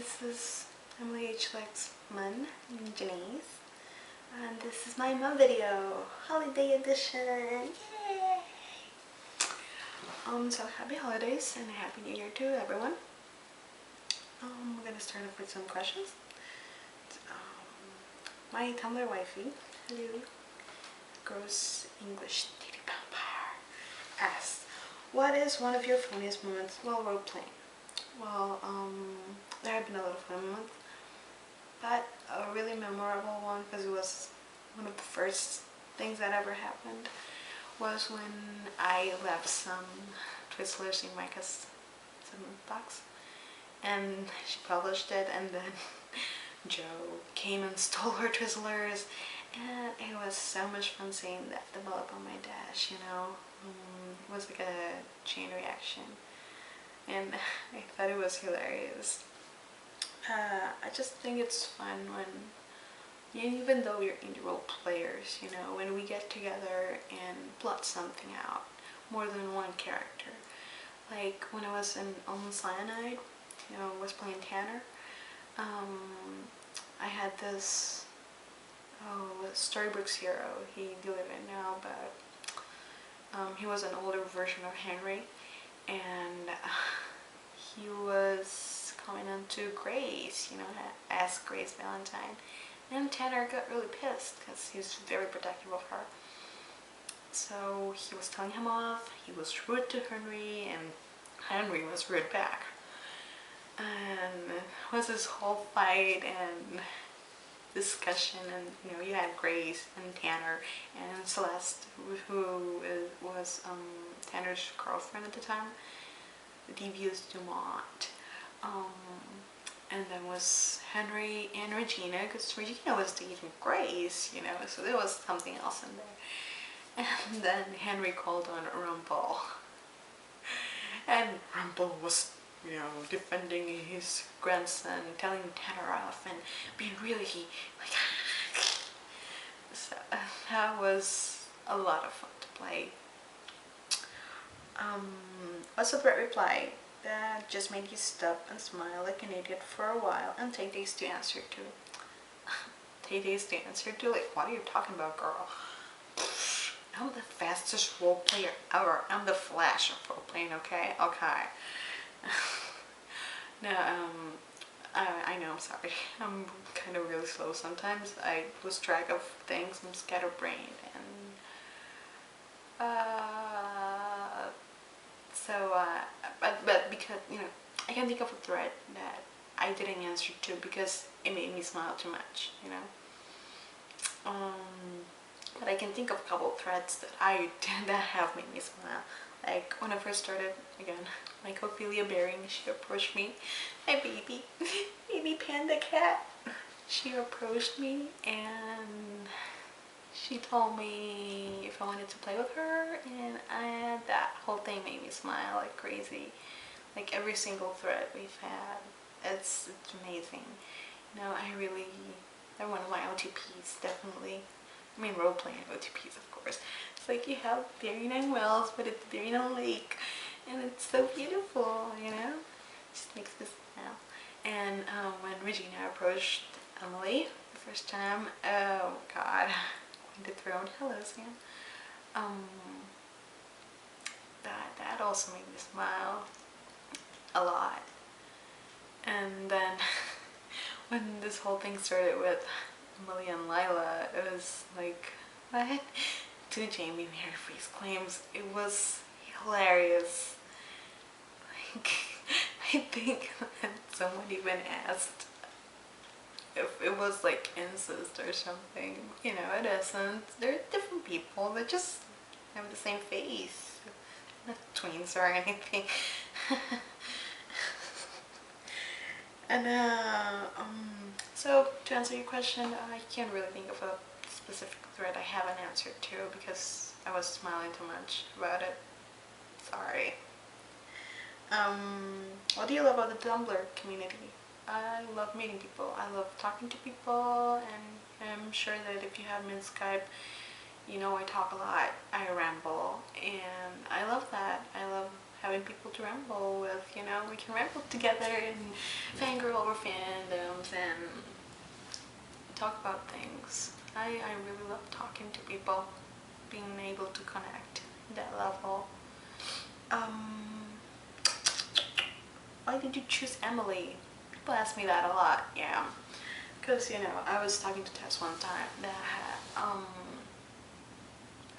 This is Emily H. Lexman, Janice, and this is my mom video, holiday edition. Yay! So happy holidays and a happy new year to everyone. We're gonna start off with some questions. My Tumblr wifey, Lily, Gross English Dating Vampire, asks, what is one of your funniest moments while role playing? Well, there have been a lot of fun moments, but a really memorable one, because it was one of the first things that ever happened, was when I left some Twizzlers in Micah's box, and she published it, and then Joe came and stole her Twizzlers, and it was so much fun seeing that develop on my dash, you know. It was like a chain reaction, and I thought it was hilarious. I just think it's fun when, even though we're indie role players, you know, when we get together and plot something out, more than one character. Like when I was in Almost Cyanide, you know, I was playing Tanner. I had this Storybrooks hero. He deleted it now, but he was an older version of Henry, and he was coming on to Grace, you know, ask Grace Valentine, and Tanner got really pissed because he was very protective of her. So he was telling him off, he was rude to Henry, and Henry was rude back. And it was this whole fight and discussion, and you know, you had Grace and Tanner and Celeste, who was Tanner's girlfriend at the time, Devious Dumont. And then was Henry and Regina, because Regina was dating Grace, you know, so there was something else in there. And then Henry called on Rumple, and Rumple was, you know, defending his grandson, telling Tanner off, and being really like so that was a lot of fun to play. What's a threat reply that just made you stop and smile like an idiot for a while and take days to answer to? Take days to answer to? Like, what are you talking about, girl? I'm the fastest role player ever. I'm the Flash of role playing, okay? Okay. No, I know, I'm sorry. I'm kind of really slow sometimes. I lose track of things. I'm scatterbrained, and but because, you know, I can think of a thread that I didn't answer to because it made me smile too much, you know. But I can think of a couple of threads that that have made me smile. Like when I first started, again, like Ophelia Baring, she approached me, my baby panda cat. She approached me and she told me if I wanted to play with her, and that whole thing made me smile like crazy. Like every single thread we've had, it's amazing. You know, they're one of my OTPs, definitely. I mean, role-playing OTPs, of course. It's like you have 39 wells, but it's 39 lake, and it's so beautiful, you know? It just makes me smile. And when Regina approached Emily the first time, oh god, the throne, hello Sam. That also made me smile a lot. And then when this whole thing started with Emily and Lila, it was like, what? To Jamie Mary Freeze claims, it was hilarious. Like, I think that someone even asked if it was like incest or something. You know, it isn't. They're different people that just have the same face. Not twins or anything. And so to answer your question, I can't really think of a specific thread I haven't answered to because I was smiling too much about it. Sorry. What do you love about the Tumblr community? I love meeting people. I love talking to people, and I'm sure that if you have me on Skype, you know I talk a lot. I ramble, and I love that. I love having having people to ramble with, you know. We can ramble together and fangirl over fandoms and talk about things. I really love talking to people, being able to connect that level. Why did you choose Emily? People ask me that a lot, yeah. Because, you know, I was talking to Tess one time that,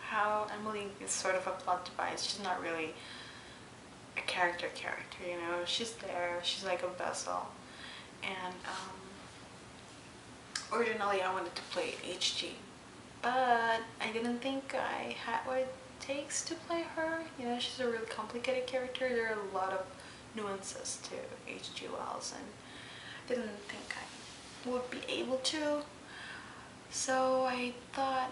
how Emily is sort of a plot device. She's not really a character, you know. She's there, she's like a vessel. And, originally I wanted to play HG, but I didn't think I had what it takes to play her. You know, she's a really complicated character. There are a lot of nuances to H.G. Wells, and I didn't think I would be able to. So I thought,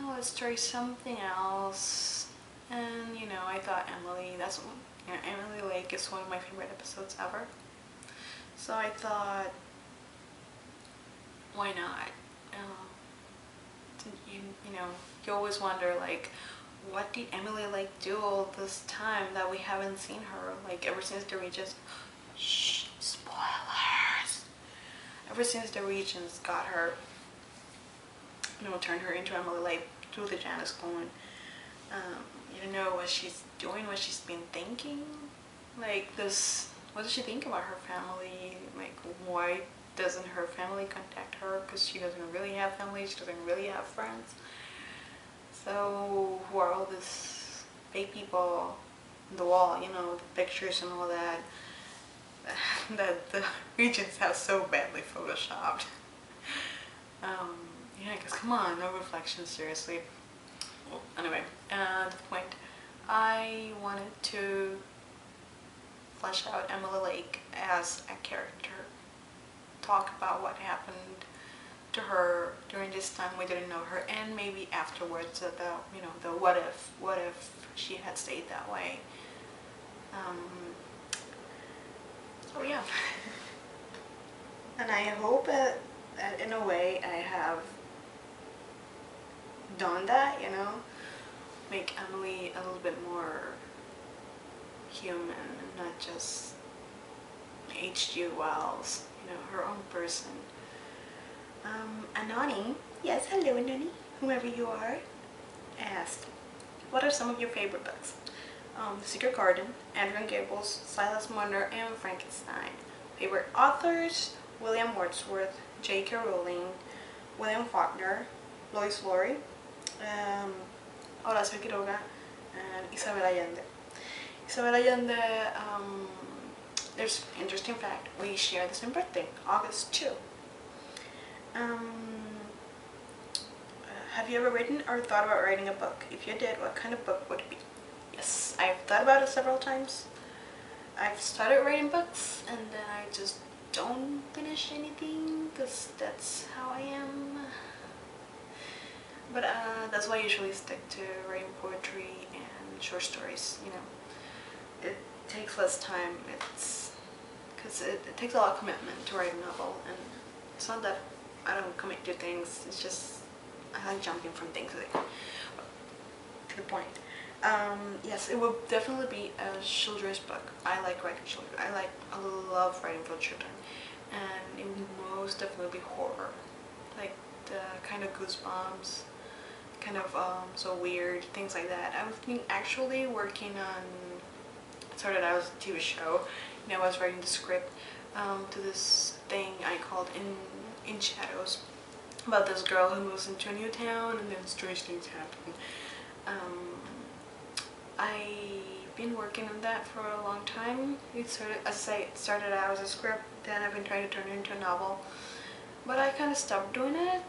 let's try something else. And you know, I thought Emily, you know, Emily Lake is one of my favorite episodes ever. So I thought, why not? You know, you always wonder, like, what did Emily Lake do all this time that we haven't seen her? Like, ever since the Regents, shh, spoilers! Ever since the Regents got her, you know, turned her into Emily Lake through the Janus clone, you don't know what she's doing, what she's been thinking. Like, what does she think about her family? Like, why doesn't her family contact her? Because she doesn't really have family, she doesn't really have friends. So who are all these fake people on the wall, you know, the pictures and all that, that the Regents have so badly photoshopped. Yeah, because come on, no reflection, seriously. Well, anyway, the point, I wanted to flesh out Emily Lake as a character, talk about what happened to her during this time we didn't know her, and maybe afterwards about, you know, the what if she had stayed that way. So yeah. And I hope that in a way I have done that, you know, make Emily a little bit more human and not just H.G. Wells, you know, her own person. Anani, yes, hello Anani, whoever you are, asked, what are some of your favorite books? The Secret Garden, Adrian Gables, Silas Munner, and Frankenstein. Favorite authors, William Wordsworth, J.K. Rowling, William Faulkner, Lois Lowry, Horacio Quiroga, and Isabel Allende. Isabel Allende, there's an interesting fact, we share the same birthday, August 2. Have you ever written or thought about writing a book? If you did, what kind of book would it be? Yes, I've thought about it several times. I've started writing books and then I just don't finish anything because that's how I am. But that's why I usually stick to writing poetry and short stories, you know. It takes less time, because it takes a lot of commitment to write a novel, and it's not that I don't commit to things, it's just I like jumping from thing to thing. To the point. Yes, it will definitely be a children's book. I like writing children. I love writing for children, and it will most definitely be horror, like the kind of Goosebumps, kind of so weird, things like that. I've been actually working on. It started out as a TV show, and I was writing the script to this thing I called In Shadows, about this girl who moves into a new town and then strange things happen. I've been working on that for a long time. It started, as I say, it started out as a script, then I've been trying to turn it into a novel. But I kind of stopped doing it,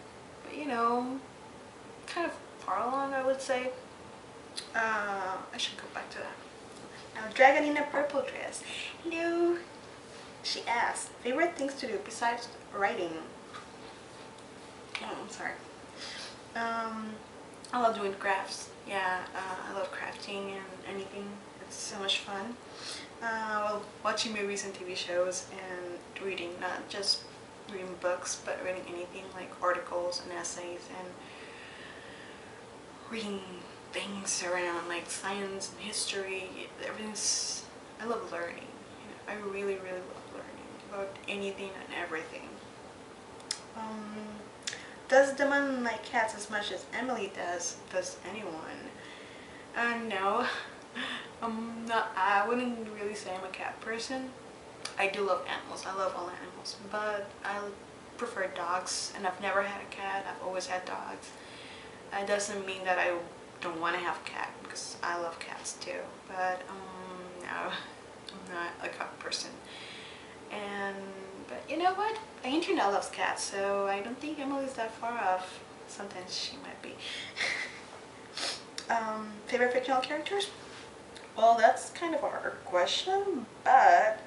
but you know, kind of far along, I would say. I should go back to that. Now, Dragon in a Purple Dress. Hello. She asked, favorite things to do besides writing? Oh, I'm sorry. I love doing crafts. Yeah, I love crafting and anything. It's so much fun. Well, watching movies and TV shows and reading, not just reading books, but reading anything like articles and essays and reading things around like science and history. Everything's I love learning. I really love learning about anything and everything. Um, does the man like cats as much as Emily does? Does anyone? No. Not. I wouldn't really say I'm a cat person. I do love animals. I love all animals, but I prefer dogs, and I've never had a cat. I've always had dogs. It doesn't mean that I don't want to have a cat because I love cats too. But no, I'm not a cat person. And but you know what? Angelina loves cats, so I don't think Emily's that far off. Sometimes she might be. Favorite fictional characters? Well, that's kind of a hard question, but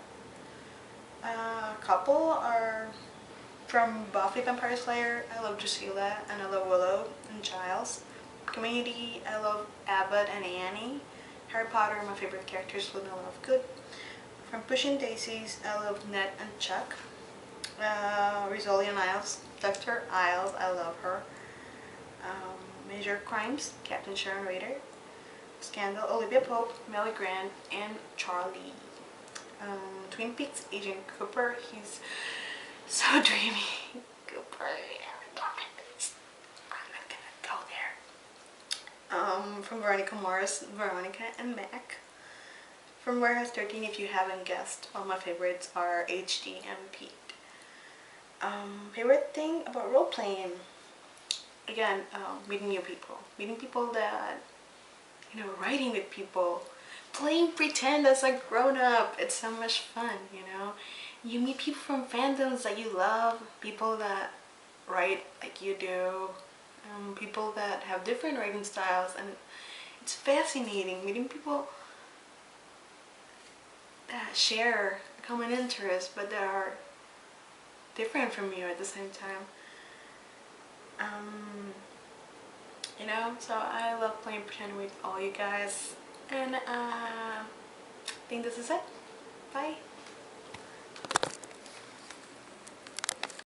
a couple are from Buffy Vampire Slayer. I love Drusilla and I love Willow and Giles. Community, I love Abbott and Annie. Harry Potter, my favorite characters, Luna Lovegood. From Pushing Daisies, I love Ned and Chuck. Rizzoli and Isles, Dr. Isles, I love her. Major Crimes, Captain Sharon Rader. Scandal, Olivia Pope, Melly Grant, and Charlie. Twin Peaks, Agent Cooper, he's so dreamy. Cooper, I'm not gonna go there. From Veronica Mars, Veronica and Mac. From Warehouse 13, if you haven't guessed, all my favorites are HD and Pete. Favorite thing about role-playing? Again, meeting new people. Meeting people that, writing with people. Playing pretend as a grown-up. It's so much fun, You meet people from fandoms that you love. People that write like you do. People that have different writing styles. And it's fascinating meeting people that share a common interest, but that are different from you at the same time. So I love playing pretend with all you guys, and I think this is it. Bye.